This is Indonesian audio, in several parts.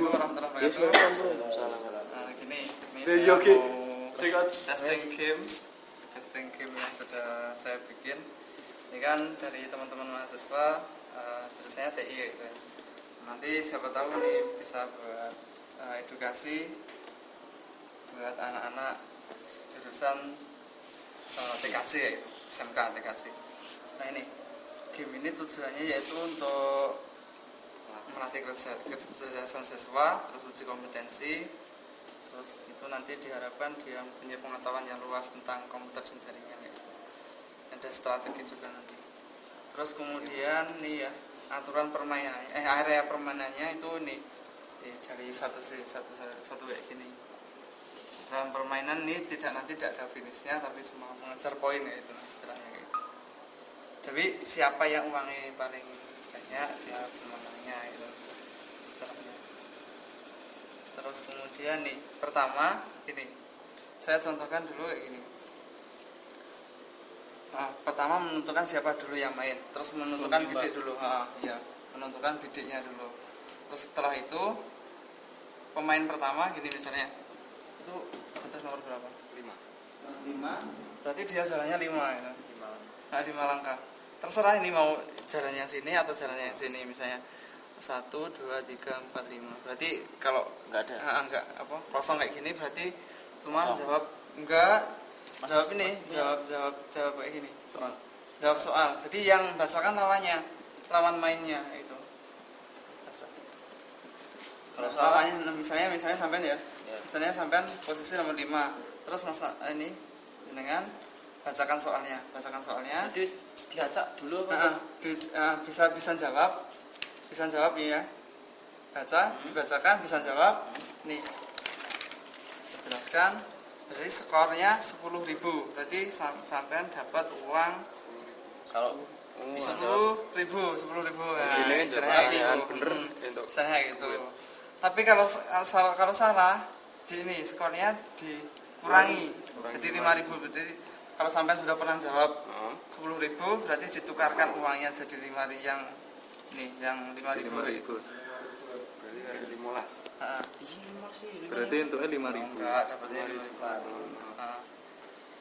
Assalamualaikum warahmatullahi wabarakatuh. Nah, gini, ini saya mau testing game yang sudah saya bikin. Ini kan dari teman-teman mahasiswa jurusannya TI gitu ya. Nanti siapa tahu nih bisa buat edukasi buat anak-anak jurusan TKC ya, SMK TKC. Nah ini game ini tujuannya yaitu untuk melatih kecerdasan siswa, terus uji kompetensi, terus itu nanti diharapkan dia punya pengetahuan yang luas tentang komputer dan jaringan ya. Ada strategi juga nanti. Terus kemudian nih ya aturan permainan, area permainannya itu nih dari satu kayak gini. Dalam permainan ini tidak ada finishnya tapi cuma mengejar poin ya itu istilahnya gitu. Jadi siapa yang uangnya paling banyak dia pemenangnya itu istilahnya. Terus kemudian nih pertama ini saya contohkan dulu kayak gini. Pertama menentukan siapa dulu yang main, terus menentukan bidik dulu, menentukan bidiknya dulu. Terus setelah itu pemain pertama gini misalnya itu status nomor berapa? 5. Berarti dia jalannya 5 ya. 5 langkah. Terserah ini mau jalannya sini atau jalannya sini misalnya 1, 2, 3, 4, 5. Berarti kalau enggak kosong kayak gini berarti cuma jawab enggak. Jawab kayak gini. Jawab soal. Jadi yang bacakan lawan mainnya itu. Kalau soalnya misalnya sampean ya. Misalnya sampean posisi nomor 5. Terus ini dengan bacakan soalnya. Jadi diacak dulu apa? Bisa jawab. Bisa jawab ya. Dibacakan, bisa jawab. Nih. Saya jelaskan. Jadi skornya 10.000. Berarti sampean dapat uang kalau 10.000. Nah, istilahnya bener gitu. Tapi kalau salah di ini skornya dikurangi. Jadi 5.000. Berarti kalau sampean sudah pernah jawab 10.000 berarti ditukarkan uangnya jadi 5.000 yang 5.000 itu. Berarti ada 15. Berarti untuknya 5.000. Enggak, dapatnya 5.000.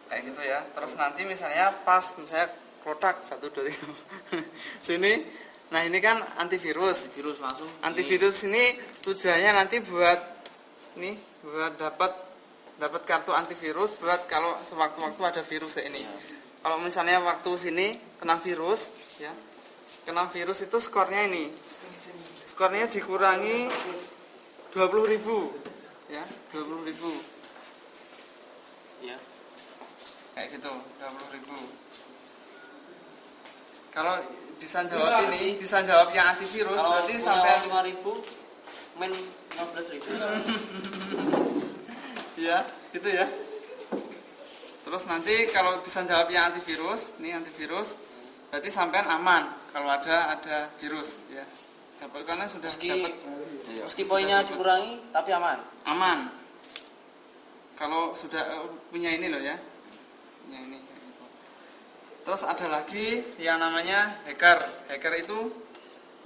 Kayak gitu ya. Terus nanti misalnya kotak 1, 2, 3. Sini. Nah, ini kan antivirus langsung. Antivirus ini tujuannya nanti buat dapat kartu antivirus buat kalau sewaktu-waktu ada virus kayak ini. Kalau misalnya waktu sini kena virus ya. Kena virus itu skornya ini. Skornya dikurangi 20.000 ya, 20.000 ya, kayak gitu 20.000. Kalau bisa jawab yang antivirus kalau berarti sampai 5.000 main 15.000 ya gitu ya. Terus nanti kalau bisa jawab yang antivirus berarti sampean aman kalau ada virus ya. Karena sudah meski poinnya dikurangi tapi aman. Kalau sudah punya ini loh ya. Punya ini gitu. Terus ada lagi yang namanya hacker. Hacker itu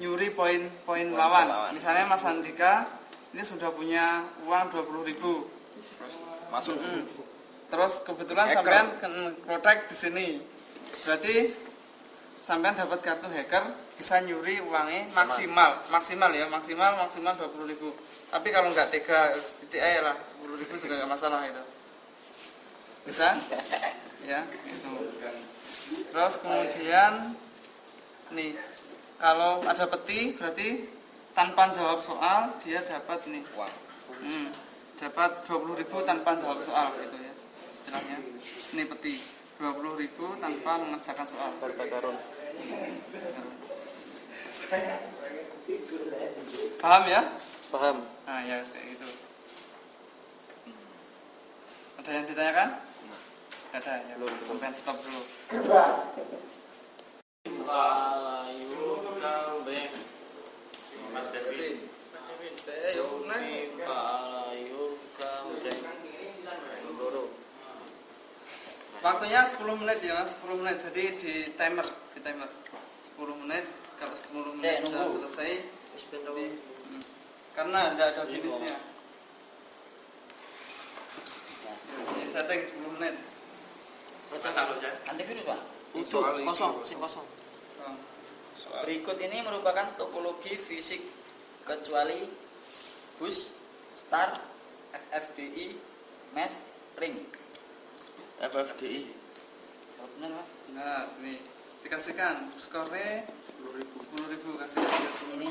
nyuri poin lawan. Misalnya Mas Andika ini sudah punya uang 20.000. Masuk. Terus kebetulan sampean protect di sini. Berarti sampean dapat kartu hacker bisa nyuri uangnya maksimal 20.000. Tapi kalau nggak tega sedikit aja lah 10.000 juga nggak masalah itu. Bisa? Ya, itu. Terus kemudian nih kalau ada peti berarti tanpa jawab soal dia dapat nih uang. Dapat 20.000 tanpa jawab soal gitu ya. Istilahnya. Ini peti 20.000 tanpa mengerjakan soal. Harta karun. Paham ya? Paham. Nah ya kayak gitu. Ada yang ditanyakan? Ada ya. Sampai stop dulu. Waktunya 10 menit ya, 10 menit. Jadi di timer 10 menit. Kalau 10 menit sudah selesai, karena tidak ada finishnya. Ini setting 10 menit. Antivirus Pak? Soal ini, Kosong, sim kosong. Berikut ini merupakan topologi fisik kecuali bus, star, FFDI, mesh, ring. FFDI. Oh, benar Pak? Nah, ini dikasihkan skornya 10.000 kasihkan dia 10.000. Ini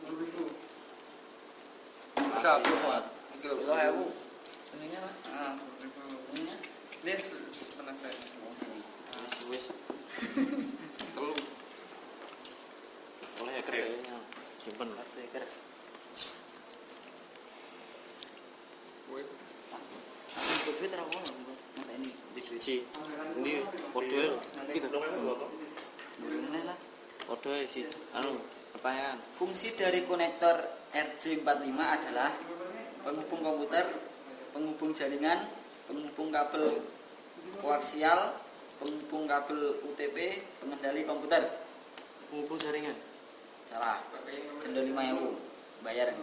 10.000. Siap, Pak. Kilo ewu. Ininya Pak. Ah, 10.000. Ininya. Ini sebenarnya saya. Wis. Telu. Oleh hacker kayaknya. Simpen. Hacker. Woi. Duit terang ngomong. Mata ini di duit. Ini kode itu. Ini lah. Kode si anu pertanyaan. Fungsi dari konektor RJ45 adalah penghubung komputer, penghubung jaringan, penghubung kabel koaksial, penghubung kabel UTP, pengendali komputer. Penghubung jaringan. Salah. Denda 5.000 bayar.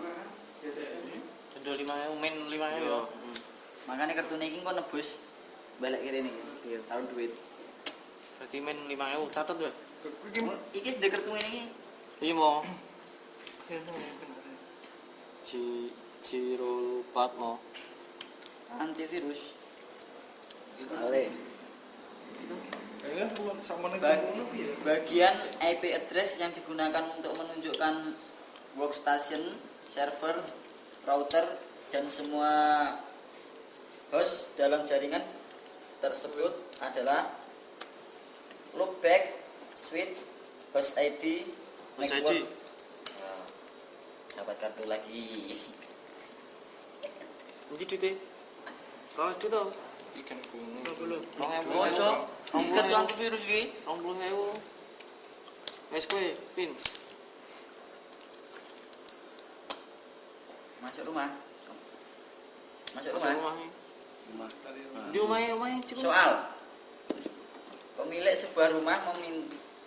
Denda 5.000 main 5.000. Makanya kartu ini kok nebus balik kiri nih. Iya. Taruh duit. Berarti main 5.000 catat wae. Iki sudah kartu ini. Iya mau. Ciro 4 mau. Antivirus. Balik. Bagian IP address yang digunakan untuk menunjukkan workstation, server, router, dan semua host dalam jaringan tersebut adalah loopback, switch, host ID, Host network. ID. Nah, dapat kartu lagi. Nanti duitnya. Kalau itu tau. Ikan kuning. 20. Bocok. Kartu antivirus iki. 20.000. Wes kowe pin. Masuk rumah. Masuk Masuk rumah. rumah. Di rumah cukup. Soal. Pemilik sebuah rumah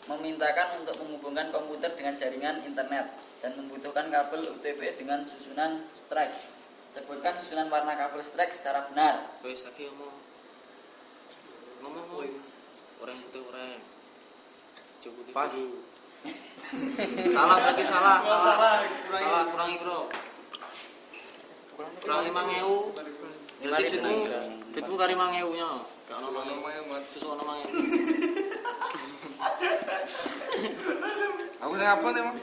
memintakan untuk menghubungkan komputer dengan jaringan internet dan membutuhkan kabel UTP dengan susunan strike. Sebutkan susunan warna kabel strike secara benar. Wes Safi ngomong. Orang putih orang. Coba Pas. dulu. Salah berarti salah. Kurangi bro. Kurangi 5.000. Berarti duitmu kari 5.000 nya. Gak ono 5.000. Susu ono 5.000. Aku sing apa nih, Mas?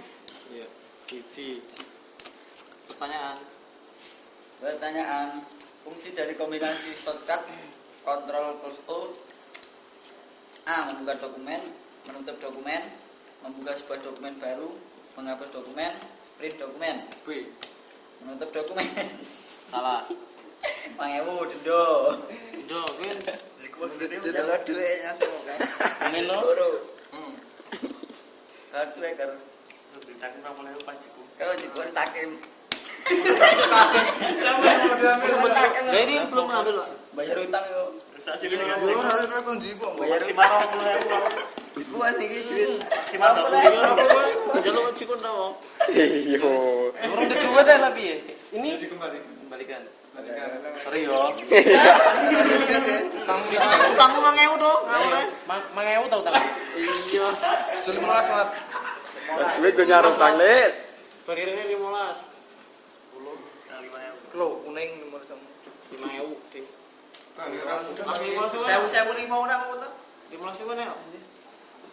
Iya. Cici. Pertanyaan. Fungsi dari kombinasi shortcut Ctrl plus O. A. Membuka dokumen, menutup dokumen, membuka sebuah dokumen baru, menghapus dokumen, print dokumen. B. Menutup dokumen. Salah. Mangewu dendo. Udah, kan. Kalau duitnya semua kan. Ini lo. Kalau duit kan. Beritakan 20.000 pasti ku. Kalau dikontakin. Nah ini belum ngambil Pak. Bayar utang yo. Yo ora ora kon jipo. Bayar Maksimal 20.000. Buat nih duit. Maksimal 20.000. Jalur cikun tau. Iyo. Orang kedua deh tapi ya. Ini Kembalikan. sorry yo. Utangmu 5.000 dong. 5.000 tau tak? Iya. 15 Mat. Duit gue nyaruh tanglet. Bayarnya 15. 10 kali 5.000. Klo kuning nomor kamu. 5.000 ding. Langsung 15.000. Saya pun mau nak mau. 15.000 nih.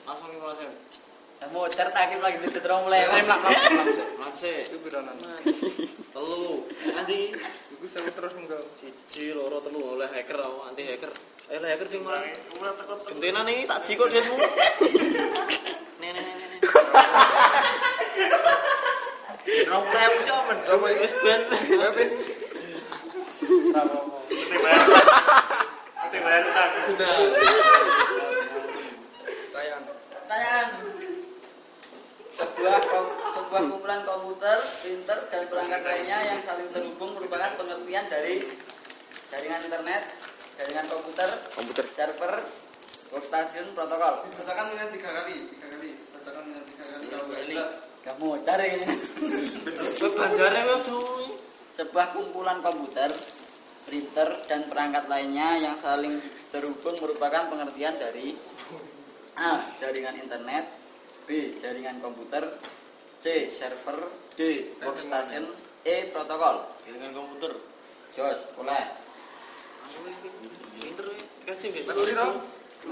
Langsung 15.000. Mau tertakim lagi di terong mulai. Saya Makse. itu piranan. Telu. Nanti Iku saya terus enggak. siji loro telu oleh hacker aku anti hacker. Ayo lah hacker ding malah. Gentena nih tak jiko denmu. Nih. Rong rewu sih aman. Coba iki. Wis ben. Pin. Bayar utang. Sayang. Pertanyaan. Sebuah kumpulan komputer, printer, dan perangkat lainnya yang saling terhubung merupakan pengertian dari jaringan internet, jaringan komputer, server, workstation, protokol. Bacakan dengan 3 kali. Bacakan dengan 3 kali. Kalau nggak bisa, Kamu cari ini. Bandare kok cuy. Sebuah kumpulan komputer, printer, dan perangkat lainnya yang saling terhubung merupakan pengertian dari A. Jaringan internet, B. Jaringan komputer, C. Server, D. Workstation, E. Protokol. Jaringan komputer. Jos, mulai. Pinter ya. Kasih nggak? 10.000. 10.000.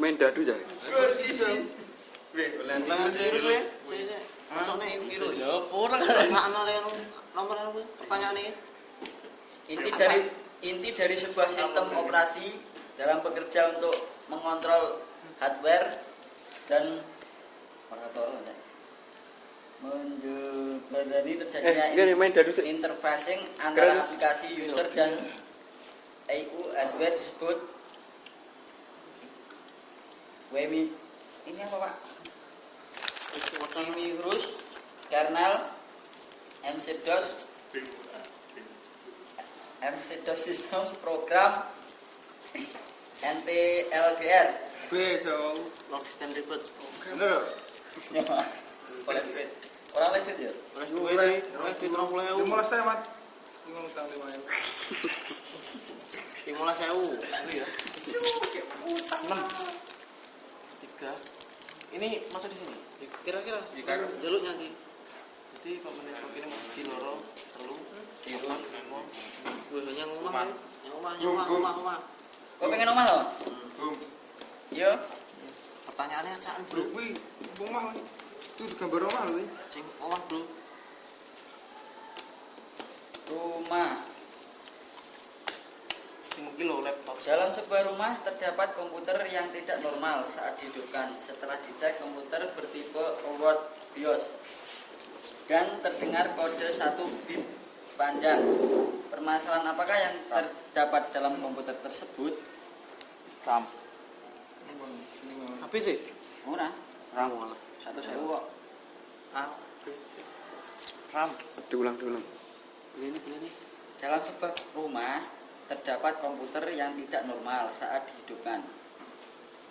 Main dadu ya. Jangan serius ya. Masuknya virus. Jawab orang bacaan nomor pertanyaan ini. Inti dari sebuah sistem operasi dalam bekerja untuk mengontrol hardware dan menjadi terjadinya main dadu sih. interfacing antara aplikasi user dan EU hardware disebut WMI. Ini apa Pak? Virus, kernel, MC-DOS, sistem program, NTLDR. B jauh. Long distance ribet. Bener. Orang lain ya? Mulai. Oleh duit 30.000. Dimulai saya mat. Bingung utang 5.000. 15.000. Itu ya. 6. 3. Ini masuk di sini. Kira-kira jaluk nanti. Jadi pemain ini mau ciloro, telu, virus, yang rumah. Kau pengen omah loh? Iya. Pertanyaannya acaan bro. Wih, rumah. Itu gambar rumah lho. Sing omah bro. Rumah. Mungkin lo laptop. Dalam sebuah rumah terdapat komputer yang tidak normal saat dihidupkan. Setelah dicek, komputer bertipe award BIOS dan terdengar kode 1 bit panjang. Permasalahan apakah yang terdapat dalam komputer tersebut? RAM. Apa sih? Murah. RAM malah. 1.000 kok. RAM. Diulang. Beli ini. Dalam sebuah rumah terdapat komputer yang tidak normal saat dihidupkan.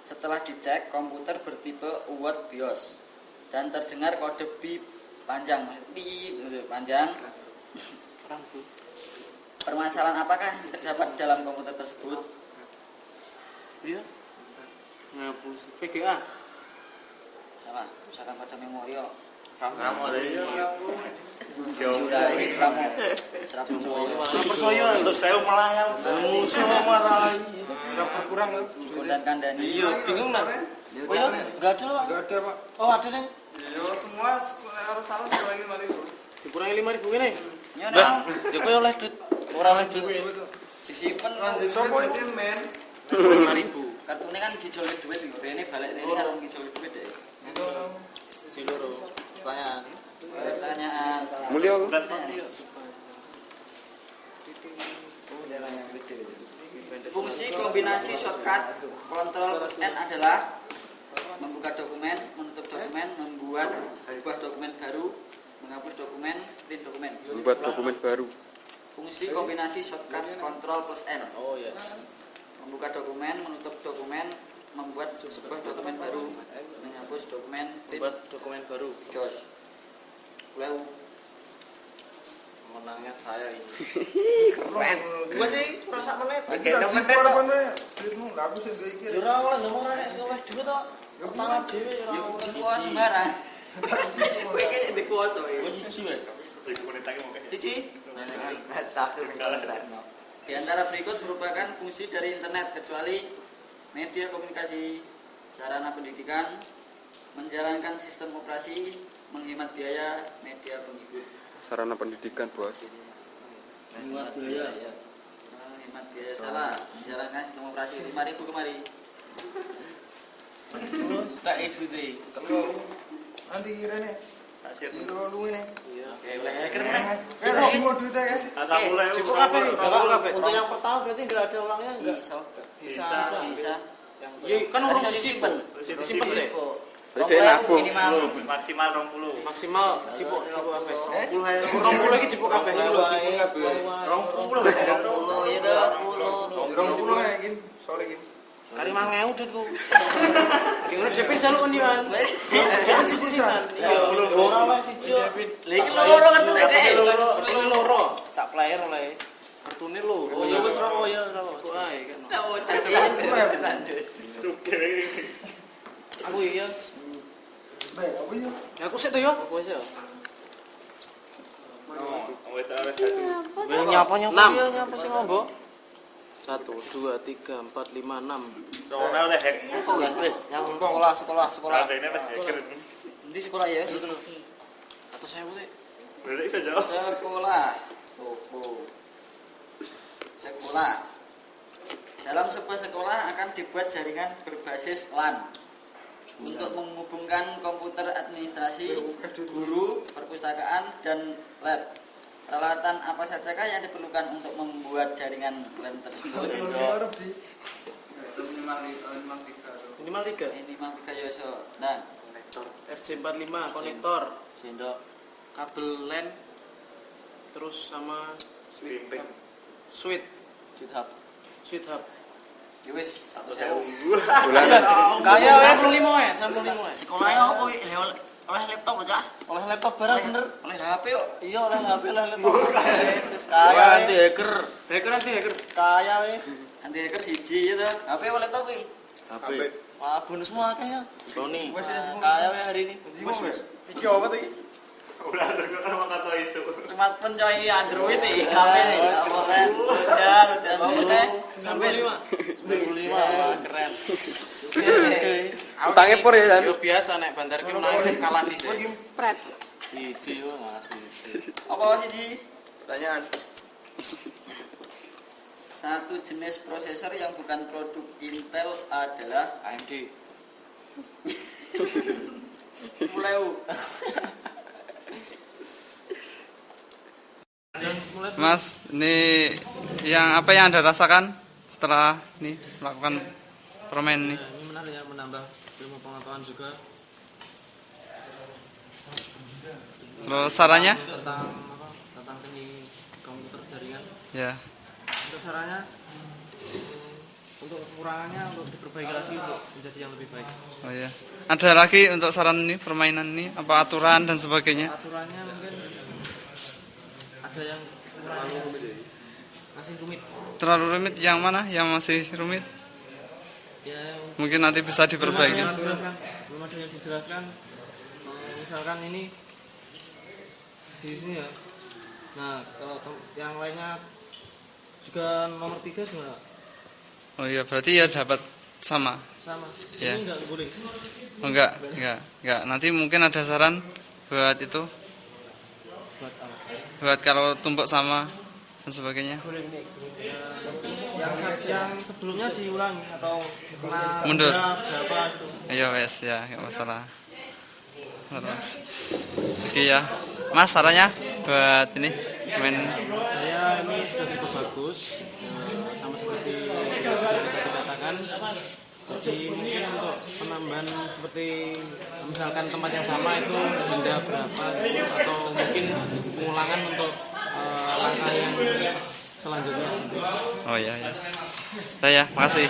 Setelah dicek, komputer bertipe award BIOS dan terdengar kode bip panjang, panjang. RAM bro. Permasalahan apakah yang terdapat dalam komputer tersebut? Iya. Ngapus VGA. Salah, usahakan pada memori. RAM Percaya untuk saya melayang. Musuh marahi. Berapa kurang lho? dan kandani. Iya, bingung nak. Oh ya, enggak ada, Pak. Enggak ada, Pak. Oh, ada nih. Yo semua harus salah dikurangi 5.000. Dikurangi 5.000 ngene. Ya Bang, nah, yo kowe oleh duit. Ora oleh duit. disimpen Lanjut sopo iki men? 5.000. kartune kan dijolke duit lho. Rene balik rene karo dijolke duit deh. Itu Siloro. Pertanyaan. Pertanyaan. Mulia. Fungsi kombinasi shortcut Ctrl plus N adalah membuka dokumen, menutup dokumen, membuat sebuah dokumen baru, menghapus dokumen, print dokumen. Membuat dokumen baru. Fungsi kombinasi shortcut Ctrl plus N. Oh iya. Membuka dokumen, menutup dokumen, membuat sebuah dokumen baru, menghapus dokumen, print Buat dokumen baru. Jos. Lalu Menangnya saya ini. keren. Gua sih rasa menit. Iki tak menit apa ne? Duitmu lah aku sing gawe iki. Yo ora oleh nomor nek sing oleh duit tok. Tangan dhewe ora yuk oleh. semua sembarang. Kowe iki dikuwaca Gua iki. siji wae. Cici. Di antara berikut merupakan fungsi dari internet kecuali media komunikasi, sarana pendidikan, menjalankan sistem operasi, menghemat biaya, media penghibur. Sarana pendidikan, Bos. Menghemat biaya. Menghemat biaya salah. Menjalankan sistem operasi 5.000 kemari. Terus tak itu deh. Kalau nanti kirane Siro lu ini. Iya. Oke, udah keren. Kan semua duitnya kan? Cukup kabeh, cukup kabeh. Untuk yang pertama berarti enggak ada ulangnya enggak? Bisa. Iya, kan orang Bisa disimpen. Disimpen sih. Jadi nabung. Minimal. Maksimal 20. Maksimal cipuk kabeh. 20 20 lagi cipuk kabeh iki lho, cipuk kabeh. 20 Oh iya dah, 20. 20 ya gin. Sorry gin. Kari 5.000 duitku. Gimana cepet jaluk kan Iwan? Wes. Cepet sisisan. Iya. Ora oleh siji yo. Lah iki loro kartu Dek. Ini loro. Sak player oleh. Kartune loro. Oh ya wis ora ya ora. Wae kan. Lah oh dadi lanjut. Aku iya. Baik, apa itu? Ya aku sik to yo. Aku wis ya. Nyapa Nyapa ya nyapa sing ngombo. 1 2 3 4 5 6. Ora oleh hack. Kok ya wis nyambung sekolah. Ini oleh hacker. Di sekolah ya. Atau saya boleh. Berarti bisa jawab. Sekolah. Oh. Sekolah. Dalam sebuah sekolah akan dibuat jaringan berbasis LAN untuk menghubungkan komputer administrasi, guru, perpustakaan, dan lab. Peralatan apa sajakah yang diperlukan untuk membuat jaringan LAN tersebut? Minimal 3. Ini memang 3 yoso. Nah, RJ45 konektor, sendok. kabel LAN, terus sama Slimping. switch Juthab. hub. Ya wis, Bulanan. Kaya 65 ya, 65 ya. sekolahnya apa iki? Oleh laptop aja. Oleh laptop barang bener. Oleh HP yuk. Iya oleh HP oleh laptop. Wis Wah, kaya. anti hacker. Anti hacker. Kaya we. Anti hacker siji gitu. HP apa laptop iki? HP. Wah bonus semua kayaknya. Sony. Kaya we hari ini. Wes. Iki apa tuh? Udah ada kan kata isu. Smartphone coy Android iki HP ini. Apa kan? Udah bagus Sampai 5. 95 wah keren. Utangnya pur ya, San. Yo biasa nek bandar ki naik kalah di sini. Siji wah ngasih. Apa siji? Pertanyaan. Satu jenis prosesor yang bukan produk Intel adalah AMD. mulai Mas, ini yang apa yang Anda rasakan setelah ini melakukan permen ini? Ini menarik ya menambah ilmu pengetahuan juga Lo sarannya? tentang apa? Tentang teknik komputer jaringan. Ya. Untuk sarannya untuk kekurangannya untuk diperbaiki lagi untuk menjadi yang lebih baik. Oh ya. Ada lagi untuk saran ini permainan ini apa aturan dan sebagainya? Aturannya mungkin ada yang masih rumit. Terlalu rumit yang mana? Yang masih rumit? Ya Mungkin nanti bisa diperbaiki. belum ada yang dijelaskan. Misalkan ini di sini ya. Nah, kalau yang lainnya juga nomor 3 gimana? Oh iya, berarti ya dapat sama. Sama. Ya. Ini enggak boleh. Oh, enggak. Nanti mungkin ada saran buat itu, Buat apa? buat kalau tumpuk sama dan sebagainya. Yang sebelumnya diulangi atau kena Mundur. berapa itu. Iya wes ya, nggak masalah. Terus, oke ya, Mas sarannya buat ini main. Saya ini sudah cukup bagus, sama seperti yang sudah kita katakan. Jadi mungkin untuk penambahan seperti misalkan tempat yang sama itu denda berapa atau mungkin pengulangan untuk langkah yang selanjutnya. Oh iya ya. Saya, makasih.